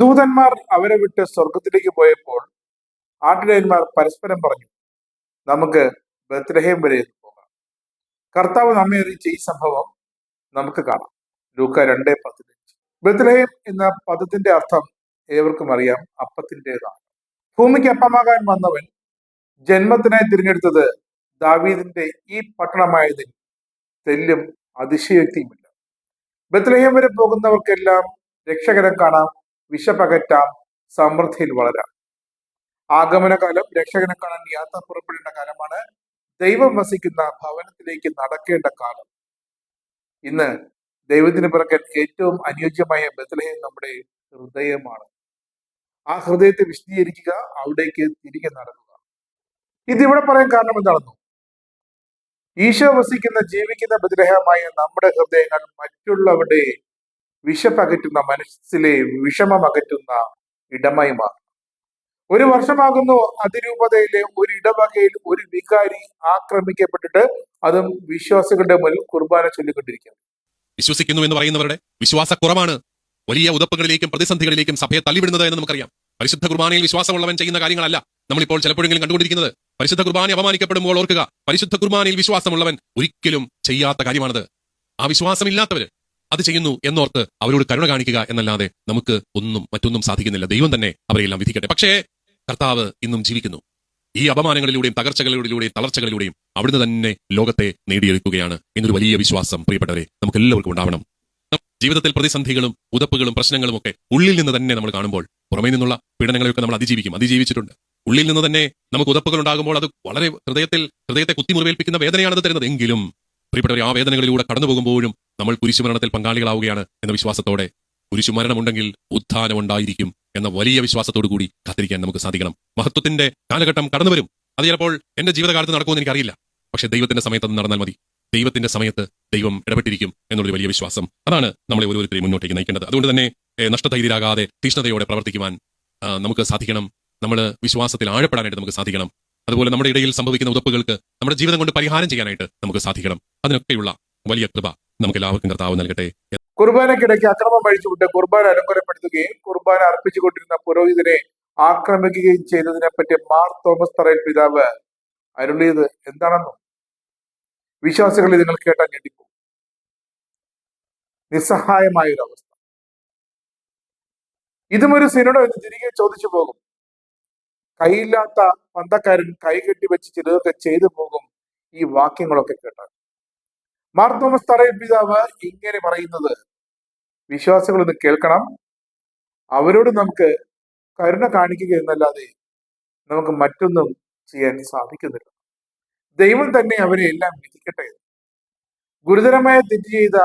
ദൂതന്മാർ അവരെ വിട്ട് സ്വർഗത്തിലേക്ക് പോയപ്പോൾ ആട്ടിടയന്മാർ പരസ്പരം പറഞ്ഞു, നമുക്ക് ബത്ലഹേം വരെ പോകാം. കർത്താവ് നമ്മെ അറിയിച്ച ഈ സംഭവം നമുക്ക് കാണാം. ലൂക്ക 2:15. ബത്ലഹേം എന്ന പദത്തിന്റെ അർത്ഥം ഏവർക്കും അറിയാം, അപ്പത്തിൻ്റെതാണ്. ഭൂമിക്ക് അപ്പമാകാൻ വന്നവൻ ജന്മത്തിനായി തിരഞ്ഞെടുത്തത് ദാവീദിന്റെ ഈ പട്ടണമായതിൽ തെല്ലും അതിശയോക്തിയുമില്ല. ബത്ലഹേം വരെ പോകുന്നവർക്കെല്ലാം രക്ഷകരം കാണാം, വിശപ്പകറ്റാം, സമൃദ്ധിയിൽ വളരാം. ആഗമനകാലം രക്ഷകനെ കാണാൻ യാത്ര പുറപ്പെടേണ്ട കാലമാണ്. ദൈവം വസിക്കുന്ന ഭവനത്തിലേക്ക് നടക്കേണ്ട കാലം. ഇന്ന് ദൈവത്തിന് പിറക്കാൻ ഏറ്റവും അനുയോജ്യമായ ബത്ലഹേം നമ്മുടെ ഹൃദയമാണ്. ആ ഹൃദയത്തെ വിശദീകരിക്കുക, അവിടേക്ക് തിരികെ നടക്കുക. ഇതിവിടെ പറയാൻ കാരണം എന്താണെന്നോ? ഈശോ വസിക്കുന്ന ജീവിക്കുന്ന ബത്ലഹേമായ നമ്മുടെ ഹൃദയങ്ങൾ മറ്റുള്ളവരുടെ വിശപ്പകറ്റുന്ന, മനസ്സിലെ വിഷമം അകറ്റുന്ന ഇടമായി മാറും. ഒരു വർഷമാകുന്നു അതിരൂപതയിലെ ഒരു ഇടവകയിൽ ഒരു വികാരി ആക്രമിക്കപ്പെട്ടിട്ട്, അതും വിശ്വാസികളുടെ മുന്നിൽ കുർബാന ചൊല്ലിക്കൊണ്ടിരിക്കുന്നു. വിശ്വസിക്കുന്നു എന്ന് പറയുന്നവരുടെ വിശ്വാസക്കുറവാണ് വലിയ ഉതപ്പുകളിലേക്കും പ്രതിസന്ധികളിലേക്കും സഭയെ തള്ളിവിടുന്നത് എന്ന് നമുക്കറിയാം. പരിശുദ്ധ കുർബാനയിൽ വിശ്വാസമുള്ളവൻ ചെയ്യുന്ന കാര്യങ്ങളല്ല നമ്മളിപ്പോൾ ചിലപ്പോഴെങ്കിലും കണ്ടുകൊണ്ടിരിക്കുന്നത്. പരിശുദ്ധ കുർബാന അപമാനിക്കപ്പെടുമ്പോൾ ഓർക്കുക, പരിശുദ്ധ കുർബാനയിൽ വിശ്വാസമുള്ളവൻ ഒരിക്കലും ചെയ്യാത്ത കാര്യമാണത്. ആ വിശ്വാസമില്ലാത്തവര് അത് ചെയ്യുന്നു എന്നോർത്ത് അവരോട് കരുണ കാണിക്കുക എന്നല്ലാതെ നമുക്ക് മറ്റൊന്നും സാധിക്കുന്നില്ല. ദൈവം തന്നെ അവരെല്ലാം വിധിക്കട്ടെ. പക്ഷേ കർത്താവ് ഇന്നും ജീവിക്കുന്നു. ഈ അപമാനങ്ങളിലൂടെയും തകർച്ചകളിലൂടെയും തളർച്ചകളിലൂടെയും അവിടുന്ന് തന്നെ ലോകത്തെ നേടിയെടുക്കുകയാണ് എന്നൊരു വലിയ വിശ്വാസം പ്രിയപ്പെട്ടവരെ നമുക്ക് എല്ലാവർക്കും ഉണ്ടാവണം. ജീവിതത്തിൽ പ്രതിസന്ധികളും ഉതപ്പുകളും പ്രശ്നങ്ങളും ഒക്കെ ഉള്ളിൽ നിന്ന് തന്നെ നമ്മൾ കാണുമ്പോൾ പുറമേ നിന്നുള്ള പീഡനങ്ങളെയൊക്കെ നമ്മൾ അതിജീവിച്ചിട്ടുണ്ട്. ഉള്ളിൽ നിന്ന് തന്നെ നമുക്ക് ഉതപ്പുകൾ ഉണ്ടാകുമ്പോൾ അത് വളരെ ഹൃദയത്തെ കുത്തിമുറിവേൽപ്പിക്കുന്ന വേദനയാണത് തരുന്നത്. എങ്കിലും പ്രിയപ്പെട്ടവരെ, ആ വേദനകളിലൂടെ കടന്നു പോകുമ്പോഴും നമ്മൾ കുരിശുമരണത്തിൽ പങ്കാളികളാവുകയാണ് എന്ന വിശ്വാസത്തോടെ, കുരിശുമരണമുണ്ടെങ്കിൽ ഉത്ഥാനം ഉണ്ടായിരിക്കും എന്ന വലിയ വിശ്വാസത്തോടു കൂടി കാത്തിരിക്കാൻ നമുക്ക് സാധിക്കണം. മഹത്വത്തിന്റെ കാലഘട്ടം കടന്നു വരും. അത് ചിലപ്പോൾ എന്റെ ജീവിതകാലത്ത് നടക്കുമെന്ന് എനിക്കറിയില്ല. പക്ഷെ ദൈവത്തിന്റെ സമയത്ത് അത് നടന്നാൽ മതി. ദൈവത്തിന്റെ സമയത്ത് ദൈവം ഇടപെട്ടിരിക്കും എന്നുള്ളൊരു വലിയ വിശ്വാസം, അതാണ് നമ്മളെ ഓരോരുത്തരെയും മുന്നോട്ടേക്ക് നയിക്കേണ്ടത്. അതുകൊണ്ട് തന്നെ നഷ്ടധൈര്യരാകാതെ തീഷ്ണതയോടെ പ്രവർത്തിക്കുവാൻ നമുക്ക് സാധിക്കണം. നമ്മൾ വിശ്വാസത്തിൽ ആഴപ്പെടാനായിട്ട് നമുക്ക് സാധിക്കണം. അതുപോലെ നമ്മുടെ ഇടയിൽ സംഭവിക്കുന്ന ഉതപ്പുകൾക്ക് നമ്മുടെ ജീവിതം കൊണ്ട് പരിഹാരം ചെയ്യാനായിട്ട് നമുക്ക് സാധിക്കണം. അതിനൊക്കെയുള്ള വലിയ കൃപ നമുക്ക് എല്ലാവർക്കും കർത്താവ് നൽകട്ടെ. കുർബാനക്കിടയ്ക്ക് അക്രമം അഴിച്ചുവിട്ട് കുർബാന അലങ്കോലപ്പെടുത്തുകയും കുർബാന അർപ്പിച്ചുകൊണ്ടിരുന്ന പുരോഹിതനെ ആക്രമിക്കുകയും ചെയ്തതിനെ പറ്റി മാർ തോമസ് തറയിൽ പിതാവ് അരുളിയത് എന്താണെന്നോ? വിശ്വാസികൾ നിങ്ങൾ കേട്ടാൽ ഞെട്ടിപ്പോ. നിസ്സഹായമായ ഒരു അവസ്ഥ. ഇതും ഒരു സിനഡോ എന്ന് തിരികെ ചോദിച്ചു പോകും. കൈയില്ലാത്ത പന്തക്കാരൻ കൈകെട്ടി വെച്ച് ചിലതൊക്കെ ചെയ്തു പോകും ഈ വാക്യങ്ങളൊക്കെ കേട്ടാൽ. മാർ തോമസ് തറയിൽ പിതാവ് ഇങ്ങനെ പറയുന്നത് വിശ്വാസികൾ ഒന്ന് കേൾക്കണം. അവരോട് നമുക്ക് കരുണ കാണിക്കുക എന്നല്ലാതെ നമുക്ക് മറ്റൊന്നും ചെയ്യാൻ സാധിക്കുന്നില്ല. ദൈവം തന്നെ അവരെ എല്ലാം വിധിക്കട്ടെ. ഗുരുതരമായ തെറ്റ് ചെയ്ത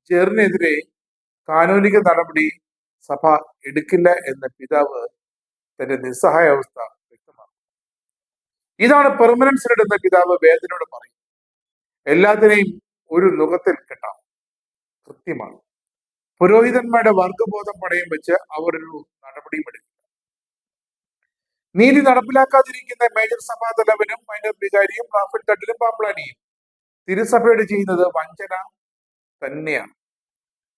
ജെറിനെതിരെ കാനൂനിക നടപടി സഭ എടുക്കില്ല എന്ന പിതാവ് തന്റെ നിസ്സഹായ അവസ്ഥ വ്യക്തമാക്കും. ഇതാണ് പെർമനന്റ് സിനഡ് എന്ന പിതാവ് വേദനയോട് പറയും. എല്ലാത്തിനെയും ഒരു നുഖത്തിൽ കെട്ടാം. കൃത്യമാണ്. പുരോഹിതന്മാരുടെ വർഗബോധം പടയം വെച്ച് അവർ ഒരു നടപടിയും എടുക്കില്ല. നീതി നടപ്പിലാക്കാതിരിക്കുന്ന മേജർ സഭാ തലവനും മൈനർ വികാരിയും റാഫേൽ തട്ടിലും പാമ്പ്ലാനിയും തിരുസഭയോട് ചെയ്യുന്നത് വഞ്ചന തന്നെയാണ്.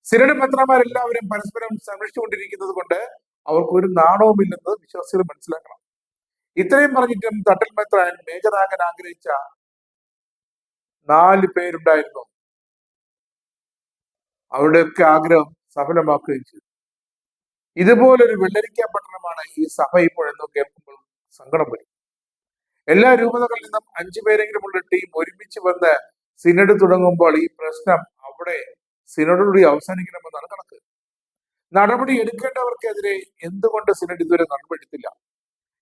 സിനഡ് മെത്രാന്മാരെല്ലാവരും പരസ്പരം സംരക്ഷിച്ചുകൊണ്ടിരിക്കുന്നത് കൊണ്ട് അവർക്ക് ഒരു നാണവുമില്ലെന്ന് വിശ്വാസികൾ മനസ്സിലാക്കണം. ഇത്രയും പറഞ്ഞിട്ടും തട്ടൽ മെത്രാൻ മേജറാകാൻ ആഗ്രഹിച്ച 4 പേരുണ്ടായിരുന്നു. അവരുടെയൊക്കെ ആഗ്രഹം സഫലമാക്കുകയും ചെയ്തു. ഇതുപോലൊരു വെള്ളരിക്ക പട്ടണമാണ് ഈ സഭ ഇപ്പോഴെന്നോ കേൾക്കുമ്പോൾ സങ്കടം വരും. എല്ലാ രൂപതകളിൽ നിന്നും 5 പേരെങ്കിലും ഉള്ള ടീം ഒരുമിച്ച് വന്ന് സിനഡ് തുടങ്ങുമ്പോൾ ഈ പ്രശ്നം അവിടെ സിനഡോടുകൂടി അവസാനിക്കണമെന്നാണ് കണക്ക്. നടപടി എടുക്കേണ്ടവർക്കെതിരെ എന്തുകൊണ്ട് സിനഡ് ഇതുവരെ നടപടിയെടുത്തില്ല?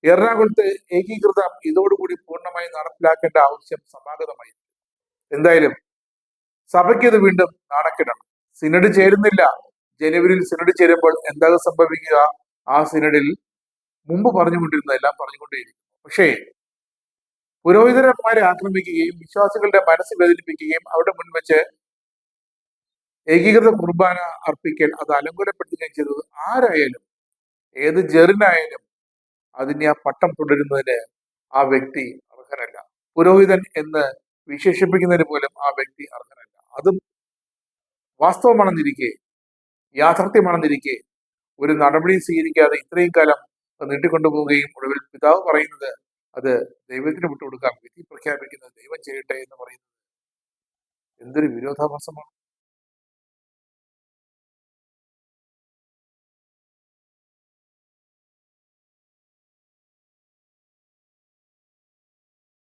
എറണാകുളത്ത് ഏകീകൃതം ഇതോടുകൂടി പൂർണ്ണമായി നടപ്പിലാക്കേണ്ട ആവശ്യം സമാഗതമായി. എന്തായാലും സഭയ്ക്ക് ഇത് വീണ്ടും നാണക്കേടാണ്. സിനഡ് ചേരുന്നില്ല. ജനുവരിയിൽ സിനഡ് ചേരുമ്പോൾ എന്താകും സംഭവിക്കുക? ആ സിനഡിൽ മുമ്പ് പറഞ്ഞുകൊണ്ടിരുന്നതെല്ലാം പറഞ്ഞുകൊണ്ടേയിരിക്കും. പക്ഷേ പുരോഹിതന്മാരെ ആക്രമിക്കുകയും വിശ്വാസികളുടെ മനസ്സ് വേദനിപ്പിക്കുകയും അവിടെ മുൻവെച്ച് ഏകീകൃത കുർബാന അർപ്പിക്കൽ അത് അലങ്കോലപ്പെടുത്തുകയും ചെയ്തത് ആരായാലും, ഏത് ജെറിനായാലും അതിനെ ആ പട്ടം തുടരുന്നതിന് ആ വ്യക്തി അർഹനല്ല. പുരോഹിതൻ എന്ന് വിശേഷിപ്പിക്കുന്നതിന് പോലും ആ വ്യക്തി അർഹനല്ല. അതും വാസ്തവമാണെന്നിരിക്കെ, യാഥാർത്ഥ്യമാണെന്നിരിക്കെ ഒരു നടപടിയും സ്വീകരിക്കാതെ ഇത്രയും കാലം നീട്ടിക്കൊണ്ടുപോവുകയും ഒടുവിൽ പിതാവ് പറയുന്നത് അത് ദൈവത്തിന് വിട്ടുകൊടുക്കാം, വിധി പ്രഖ്യാപിക്കുന്നത് ദൈവം ചെയ്യട്ടെ എന്ന് പറയുന്നത് എന്തൊരു വിരോധാഭാസമാണ്.